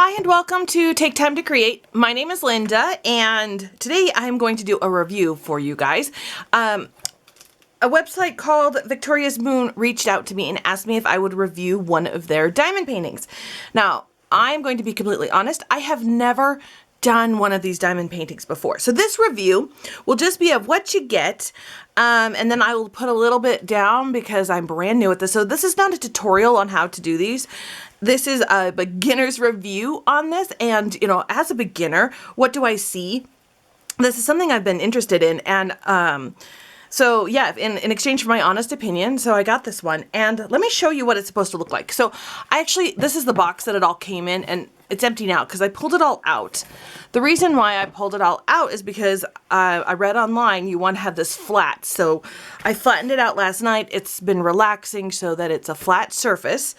Hi and welcome to Take Time to Create. My name is Linda and today I'm going to do a review for you guys. A website called Victoria's Moon reached out to me and asked me if I would review one of their diamond paintings. Now, I'm going to be completely honest, I have never done one of these diamond paintings before. So this review will just be of what you get, and then I will put a little bit down because I'm brand new at this. So this is not a tutorial on how to do these. This is a beginner's review on this, and you know, as a beginner, what do I see? This is something I've been interested in, and so yeah, in exchange for my honest opinion, so I got this one, and let me show you what it's supposed to look like. So this is the box that it all came in, and it's empty now because I pulled it all out. The reason why I pulled it all out is because I read online you want to have this flat. So I flattened it out last night. It's been relaxing so that it's a flat surface.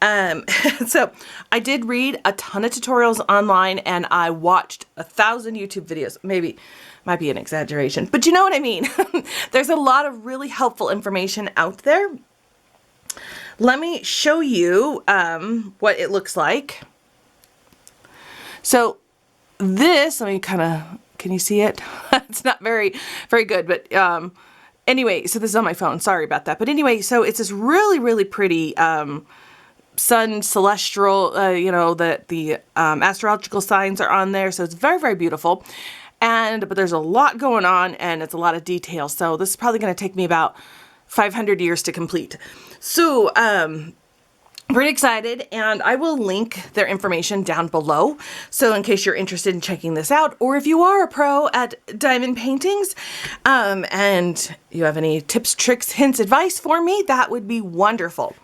So I did read a ton of tutorials online and I watched 1,000 YouTube videos. Maybe might be an exaggeration, but you know what I mean. There's a lot of really helpful information out there. Let me show you what it looks like. So this, let me kind of, can you see it? It's not very good, but anyway, so this is on my phone. Sorry about that. But anyway, so it's this really pretty sun celestial, you know, the astrological signs are on there. So it's very beautiful. But there's a lot going on and it's a lot of detail. So this is probably going to take me about 500 years to complete. So, pretty excited, and I will link their information down below. So in case you're interested in checking this out, or if you are a pro at diamond paintings, and you have any tips, tricks, hints, advice for me, that would be wonderful.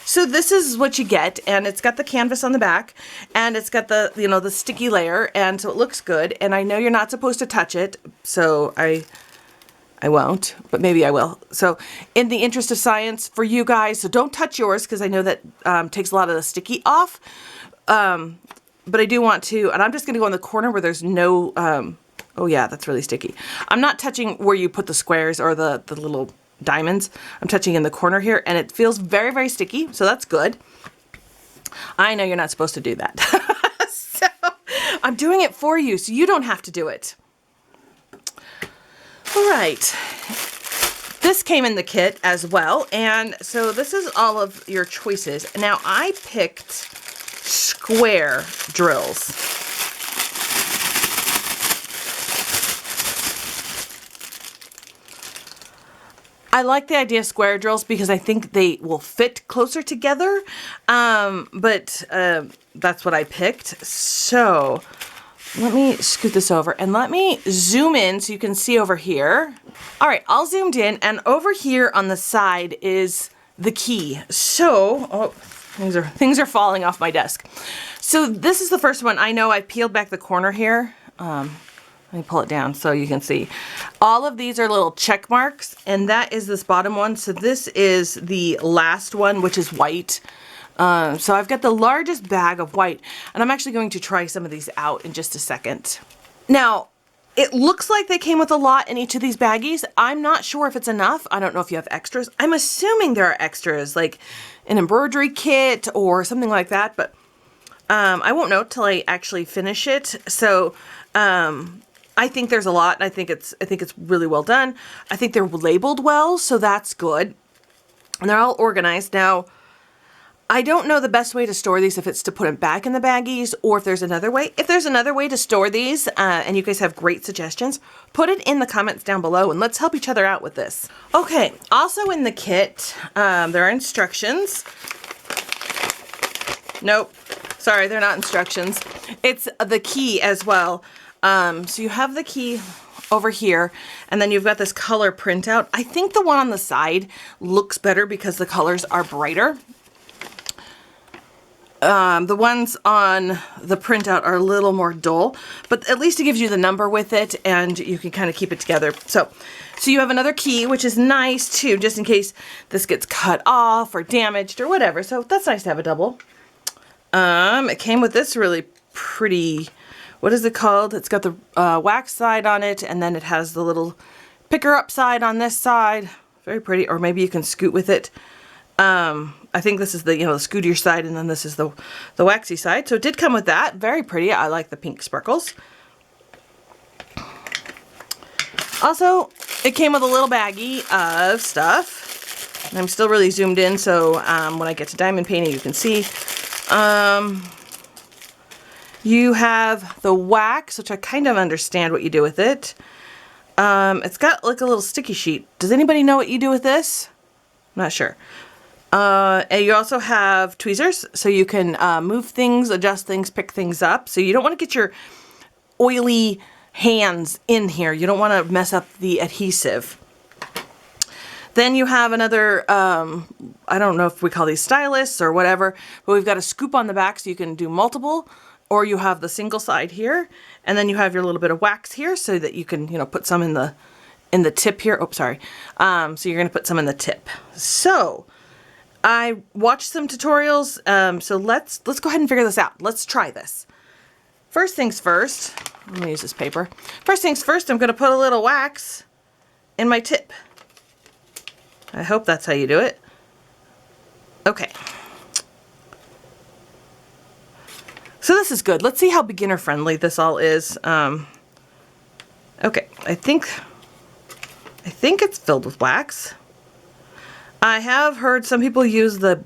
So this is what you get, and it's got the canvas on the back, and it's got the, you know, the sticky layer, and so it looks good, and I know you're not supposed to touch it, so I won't, but maybe I will. So in the interest of science for you guys, so don't touch yours because I know that takes a lot of the sticky off, but I do want to, and I'm just going to go in the corner where there's no, oh yeah, that's really sticky. I'm not touching where you put the squares or the little diamonds. I'm touching in the corner here, and it feels very sticky, so that's good. I know you're not supposed to do that. So I'm doing it for you so you don't have to do it. All right, this came in the kit as well, and so this is all of your choices. Now I picked square drills. I like the idea of square drills because I think they will fit closer together, but that's what I picked. So let me scoot this over and let me zoom in so you can see over here. All right, all zoomed in, and over here on the side is the key. So, oh, things are falling off my desk. So this is the first one. I know I peeled back the corner here. Let me pull it down so you can see. All of these are little check marks, and that is this bottom one. So this is the last one, which is white. So I've got the largest bag of white, and I'm actually going to try some of these out in just a second. Now, it looks like they came with a lot in each of these baggies. I'm not sure if it's enough. I don't know if you have extras. I'm assuming there are extras, like an embroidery kit or something like that, but I won't know till I actually finish it. So I think there's a lot, and I think it's really well done. I think they're labeled well, so that's good. And they're all organized. Now, I don't know the best way to store these, if it's to put them back in the baggies or if there's another way. If there's another way to store these, and you guys have great suggestions, put it in the comments down below and let's help each other out with this. Okay, also in the kit, there are instructions. Nope, sorry, they're not instructions. It's the key as well. So you have the key over here, and then you've got this color printout. I think the one on the side looks better because the colors are brighter. The ones on the printout are a little more dull, but at least it gives you the number with it and you can kind of keep it together. So you have another key, which is nice too, just in case this gets cut off or damaged or whatever. So that's nice to have a double. It came with this really pretty, what is it called? It's got the wax side on it, and then it has the little picker up side on this side. Very pretty, or maybe you can scoot with it. I think this is the, the scootier side, and then this is the waxy side. So it did come with that. Very pretty. I like the pink sparkles. Also, it came with a little baggie of stuff. And I'm still really zoomed in, so when I get to diamond painting, you can see. You have the wax, which I kind of understand what you do with it. It's got like a little sticky sheet. Does anybody know what you do with this? I'm not sure. And you also have tweezers, so you can move things, adjust things, pick things up. So you don't want to get your oily hands in here. You don't want to mess up the adhesive. Then you have another, I don't know if we call these stylists or whatever, but we've got a scoop on the back so you can do multiple, or you have the single side here, and then you have your little bit of wax here so that you can, put some in the tip here. Oh, sorry. So you're going to put some in the tip. So I watched some tutorials. So let's go ahead and figure this out. Let's try this. First things first, I'm going to use this paper. First things first, I'm going to put a little wax in my tip. I hope that's how you do it. Okay. So this is good. Let's see how beginner friendly this all is. Okay, I think it's filled with wax. I have heard some people use the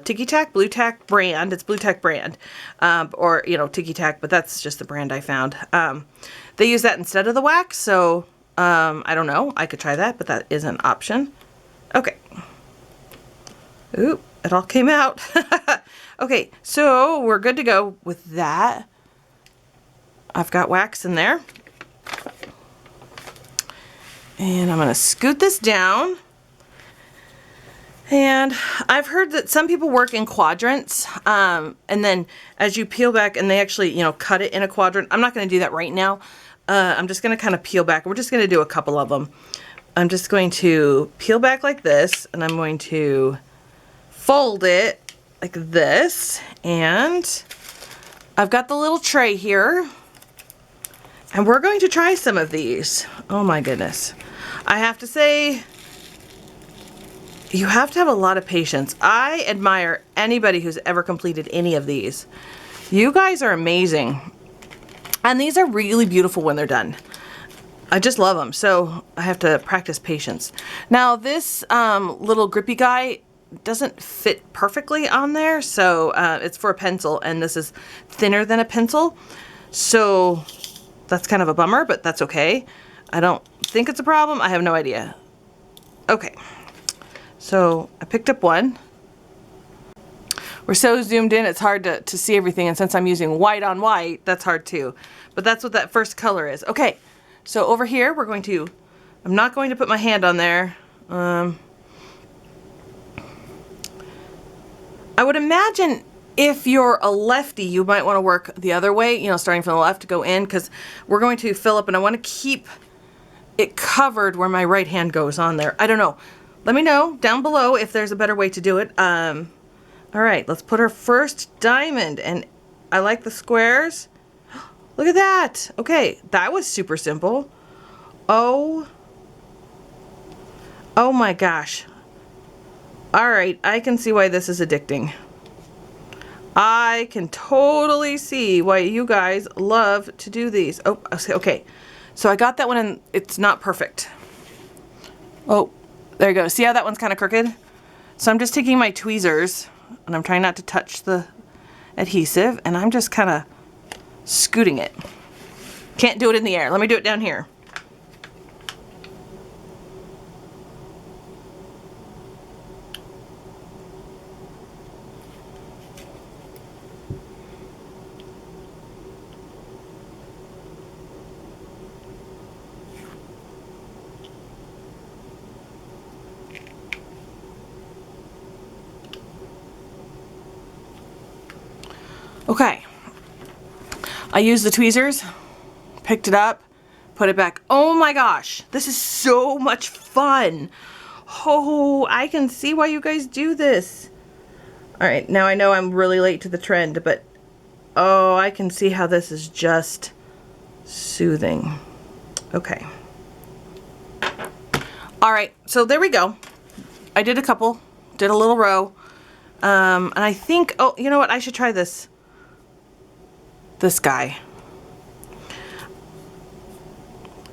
Tiki Tack, Blue Tack brand. It's Blue Tack brand, or Tiki Tack, but that's just the brand I found. They use that instead of the wax, so I don't know. I could try that, but that is an option. Okay. Oop, it all came out. Okay, so we're good to go with that. I've got wax in there. And I'm going to scoot this down. And I've heard that some people work in quadrants, and then as you peel back, and they actually, cut it in a quadrant. I'm not going to do that right now. I'm just going to kind of peel back. We're just going to do a couple of them. I'm just going to peel back like this, and I'm going to fold it like this, and I've got the little tray here, and we're going to try some of these. Oh my goodness. I have to say, you have to have a lot of patience. I admire anybody who's ever completed any of these. You guys are amazing. And these are really beautiful when they're done. I just love them. So I have to practice patience. Now this little grippy guy doesn't fit perfectly on there. So it's for a pencil, and this is thinner than a pencil. So that's kind of a bummer, but that's okay. I don't think it's a problem. I have no idea. Okay. So I picked up one. We're so zoomed in, it's hard to see everything. And since I'm using white on white, that's hard too. But that's what that first color is. Okay, so over here, I'm not going to put my hand on there. I would imagine if you're a lefty, you might want to work the other way, starting from the left to go in, because we're going to fill up, and I want to keep it covered where my right hand goes on there. I don't know. Let me know down below if there's a better way to do it. All right, let's put our first diamond, and I like the squares. Look at that. Okay, that was super simple. Oh my gosh. All right, I can see why this is addicting. I can totally see why you guys love to do these. Oh, okay. So I got that one, and it's not perfect. Oh. There you go. See how that one's kind of crooked? So I'm just taking my tweezers, and I'm trying not to touch the adhesive, and I'm just kind of scooting it. Can't do it in the air. Let me do it down here. Okay, I used the tweezers, picked it up, put it back. Oh my gosh, this is so much fun. Oh, I can see why you guys do this. All right, now I know I'm really late to the trend, but oh, I can see how this is just soothing. Okay. All right, so there we go. I did a couple, did a little row. And I think, oh, you know what? I should try this guy.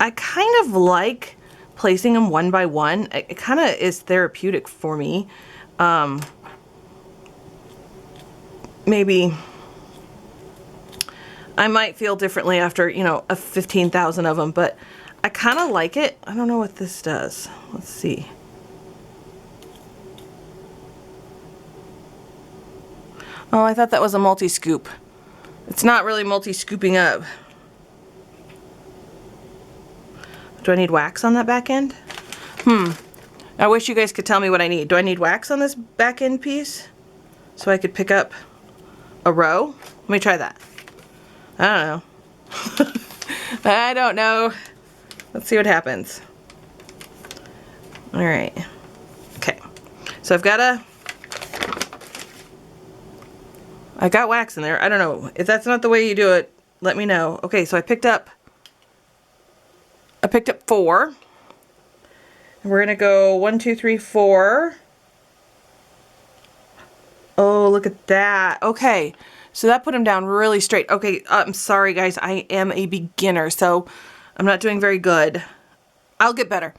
I kind of like placing them one by one. It kind of is therapeutic for me. Maybe I might feel differently after, you know, 15,000 of them, but I kind of like it. I don't know what this does. Let's see. Oh, I thought that was a multi-scoop. It's not really multi-scooping up. Do I need wax on that back end? I wish you guys could tell me what I need. Do I need wax on this back end piece so I could pick up a row? Let me try that. I don't know. I don't know. Let's see what happens. All right. Okay. So I got wax in there. I don't know. If that's not the way you do it, let me know. Okay, so I picked up 4. And we're gonna go 1, 2, 3, 4. Oh, look at that. Okay, so that put him down really straight. Okay, I'm sorry guys, I am a beginner, so I'm not doing very good. I'll get better.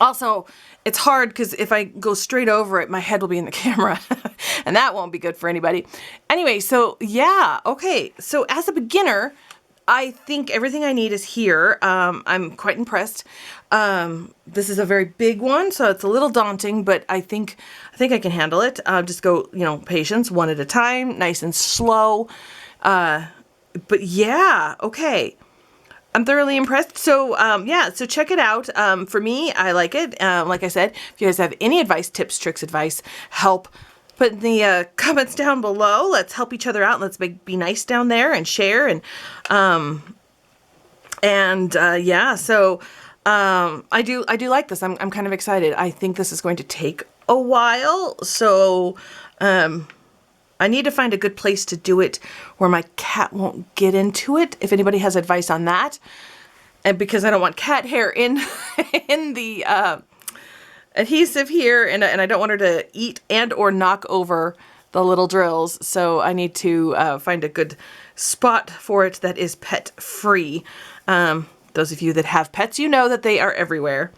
Also, it's hard because if I go straight over it, my head will be in the camera and that won't be good for anybody. Anyway, so yeah, okay. So as a beginner, I think everything I need is here. I'm quite impressed. This is a very big one, so it's a little daunting, but I think I can handle it. Just go, you know, patience, one at a time, nice and slow. But yeah, okay. I'm thoroughly impressed. So yeah, so check it out. For me, I like it. Like I said, if you guys have any advice, tips, tricks, advice, help, put in the comments down below. Let's help each other out. Let's be nice down there and share. And yeah, so I do like this. I'm kind of excited. I think this is going to take a while. So I need to find a good place to do it where my cat won't get into it. If anybody has advice on that. And because I don't want cat hair in the adhesive here, and I don't want her to eat and or knock over the little drills. So I need to find a good spot for it that is pet free. Those of you that have pets, you know that they are everywhere.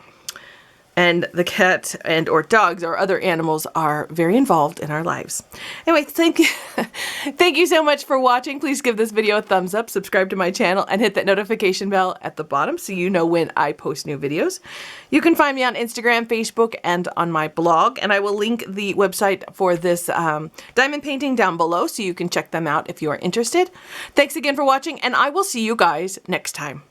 And the cat and or dogs or other animals are very involved in our lives. Anyway, thank you so much for watching. Please give this video a thumbs up, subscribe to my channel, and hit that notification bell at the bottom so you know when I post new videos. You can find me on Instagram, Facebook, and on my blog. And I will link the website for this diamond painting down below so you can check them out if you are interested. Thanks again for watching, and I will see you guys next time.